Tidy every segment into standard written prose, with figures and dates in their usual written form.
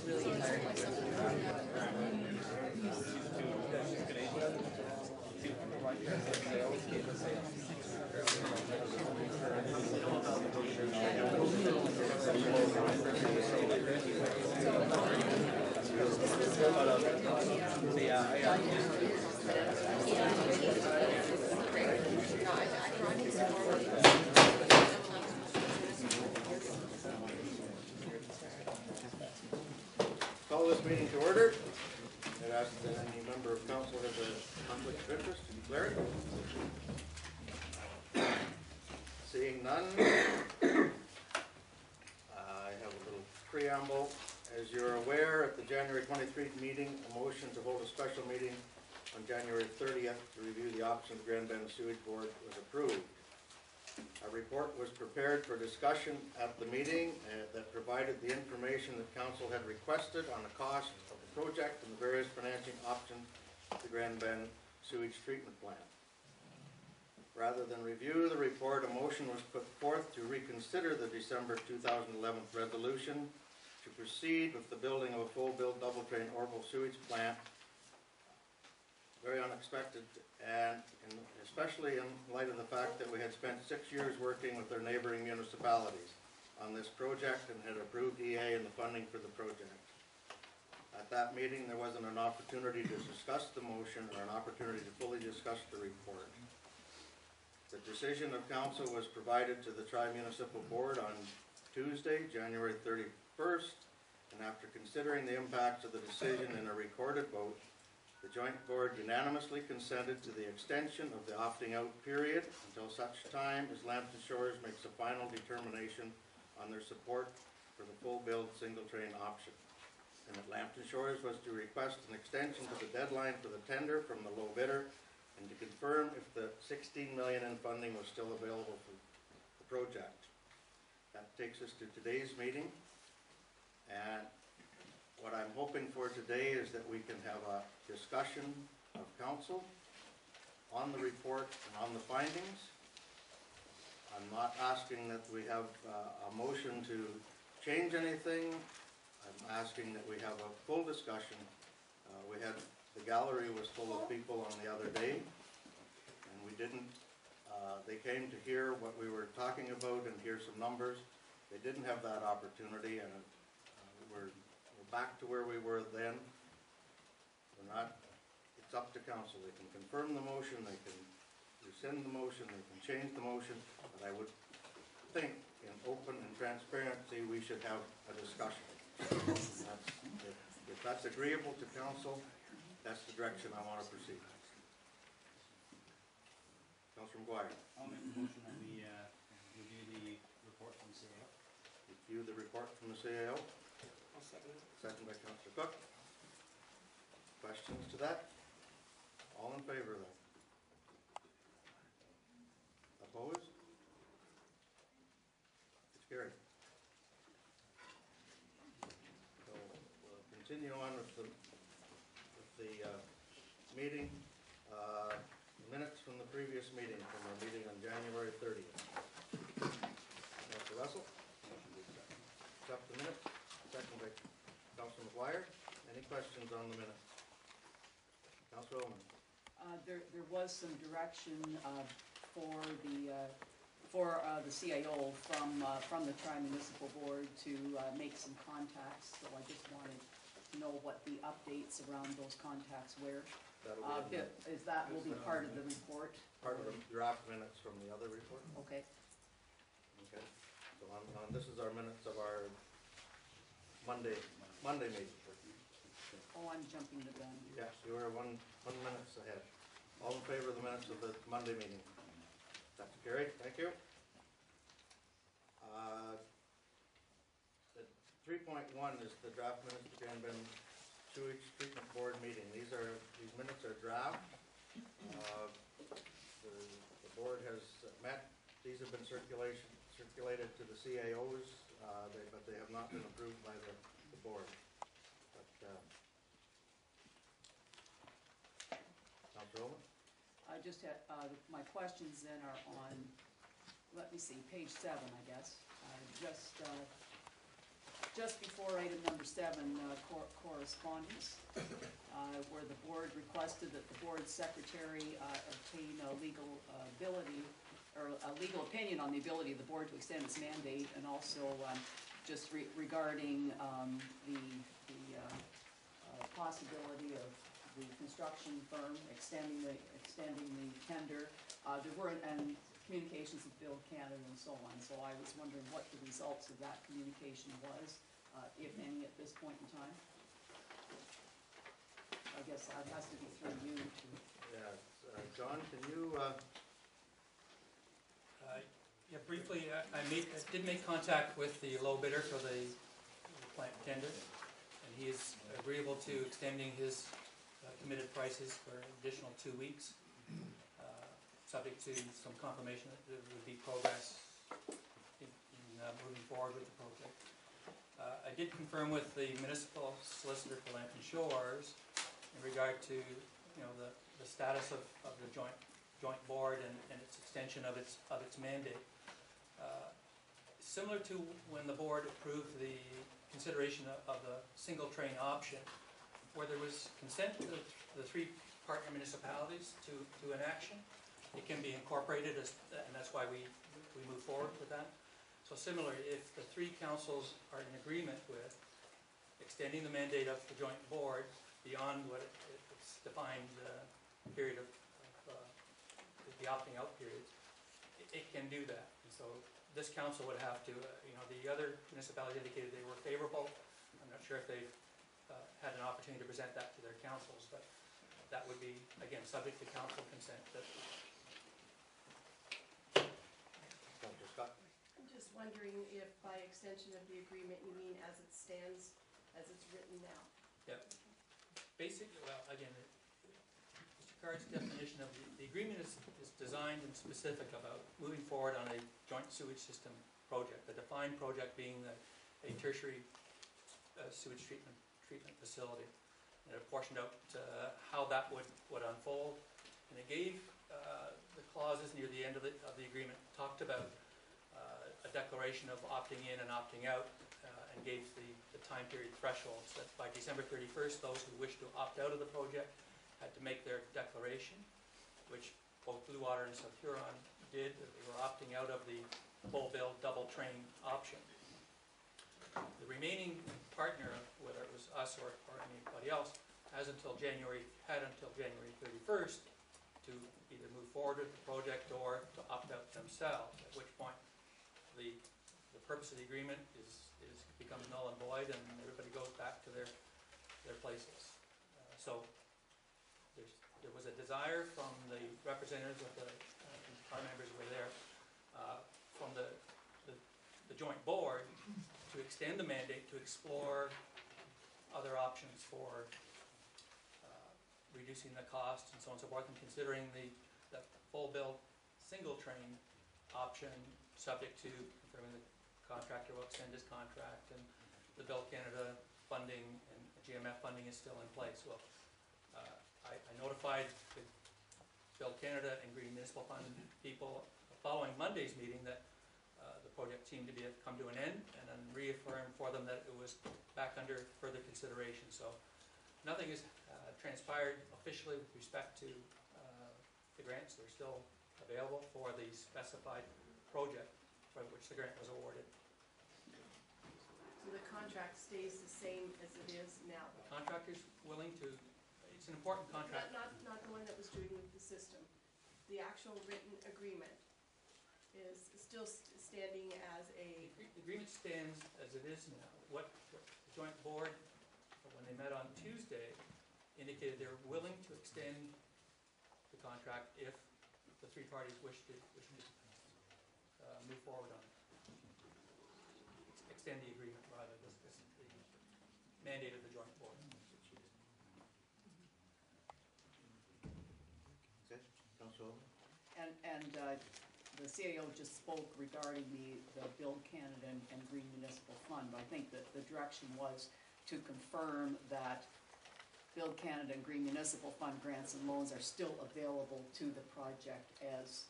really tired. Call this meeting to order. I'd ask that any member of council has a conflict of interest to declare it. Seeing none, I have a little preamble. As you're aware, at the January 23rd meeting, a motion to hold a special meeting on January 30th to review the options of the Grand Bend Sewage Board was approved. A report was prepared for discussion at the meeting that provided the information that council had requested on the cost of the project and the various financing options of the Grand Bend sewage treatment plant. Rather than review the report, a motion was put forth to reconsider the December 2011 resolution to proceed with the building of a full-build double-train Orville sewage plant. Very unexpected, and especially in light of the fact that we had spent 6 years working with our neighboring municipalities on this project and had approved EA and the funding for the project. At that meeting, there wasn't an opportunity to discuss the motion or an opportunity to fully discuss the report. The decision of council was provided to the Tri-Municipal Board on Tuesday, January 31st, and after considering the impacts of the decision in a recorded vote, the joint board unanimously consented to the extension of the opting out period until such time as Lambton Shores makes a final determination on their support for the full build single train option. And that Lambton Shores was to request an extension to the deadline for the tender from the low bidder and to confirm if the $16 million in funding was still available for the project. That takes us to today's meeting, and what I'm hoping for today is that we can have a discussion of council on the report and on the findings. I'm not asking that we have a motion to change anything. I'm asking that we have a full discussion. The gallery was full of people on the other day, and we didn't, they came to hear what we were talking about and hear some numbers. They didn't have that opportunity, and we're back to where we were then. We're not, it's up to council. They can confirm the motion, they can rescind the motion, they can change the motion, but I would think in open and transparency we should have a discussion. If that's agreeable to council, that's the direction I want to proceed. Councillor McGuire. I'll make the motion that we review the report from the CAO. Review the report from the CAO. I'll second it. Second by Councillor Cook. Questions to that? All in favor of that? Opposed? It's carried. So we'll continue on with the meeting. Minutes from the previous meeting, from our meeting on January 30th. Councillor Russell? Accept the minutes. Second by Councillor McGuire. Any questions on the minutes? Councillor Ullman. There was some direction for the CAO from the Tri-Municipal Board to make some contacts. So I just wanted to know what the updates around those contacts were. That will be part of the report. Part of the draft minutes from the other report. Okay. Okay. So this is our minutes of our Monday meeting. Oh, I'm jumping the gun. Yes, you were one minute ahead. All in favor of the minutes of the Monday meeting? That's carried. Thank you. The 3.1 is the draft minutes of the Grand Bend Sewage Treatment Board meeting. These minutes are draft. The board has met. These have been circulated to the CAOs, but they have not been approved by the board. But Councillor Ullman? I just had, my questions then are on, let me see, page 7, I guess. just before item number 7, correspondence, where the board requested that the board secretary obtain a legal ability, or a legal opinion on the ability of the board to extend its mandate, and also just regarding the possibility of the construction firm extending the tender. There were and communications with Build Canada and so on. So I was wondering what the results of that communication was, if any, at this point in time. I guess that has to be through you to. Yeah, John, can you, Yeah, briefly, I did make contact with the low bidder for the plant tender, and he is agreeable to extending his committed prices for an additional 2 weeks, subject to some confirmation that there would be progress in moving forward with the project. I did confirm with the municipal solicitor for Lambton Shores in regard to, the status of the joint board and its extension of its mandate. Similar to when the board approved the consideration of the single train option, where there was consent to the 3 partner municipalities to an action, it can be incorporated and that's why we move forward with that. So similarly, if the 3 councils are in agreement with extending the mandate of the joint board beyond what its defined period of the opting out periods, it can do that. And so this council would have to, the other municipalities indicated they were favorable. I'm not sure if they've had an opportunity to present that to their councils, but that would be, again, subject to council consent. Dr. Scott? I'm just wondering if by extension of the agreement you mean as it stands, as it's written now? Yep. Basically, well, again, Mr. Card's definition of the agreement is designed and specific about moving forward on a joint sewage system project, the defined project being a tertiary sewage treatment facility. And it portioned out how that would unfold, and it gave the clauses near the end of the agreement talked about a declaration of opting in and opting out, and gave the time period thresholds that by December 31st, those who wished to opt out of the project had to make their declaration, which both Blue Water and South Huron did. They were opting out of the full bill double train option. The remaining partner, whether it was us or anybody else, had until January 31st to either move forward with the project or to opt out themselves, at which point the purpose of the agreement becomes null and void, and everybody goes back to their places. So there was a desire from the representatives of our members who were there, from the joint board, to extend the mandate to explore other options for reducing the cost and so on and so forth, and considering the full bill single train option, subject to confirming the contractor will extend his contract and the Build Canada funding and GMF funding is still in place. Well, I notified the Build Canada and Green Municipal Fund people following Monday's meeting that the project seemed to have come to an end, and then reaffirmed for them that it was back under further consideration. So nothing has transpired officially with respect to the grants. They're still available for the specified project for which the grant was awarded. So the contract stays the same as it is now? The contractor's willing to, it's an important contract. Not the one that was doing the system. The actual written agreement is still standing as a... The agreement stands as it is now. What the joint board, when they met on Tuesday, indicated they're willing to extend the contract if the 3 parties wish to move forward on it. Extend the agreement, rather, the mandate of the joint board. Okay, Councilor Owen? And the CAO just spoke regarding the Build Canada and Green Municipal Fund. I think that the direction was to confirm that Build Canada and Green Municipal Fund grants and loans are still available to the project as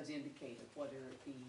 indicated, whether it be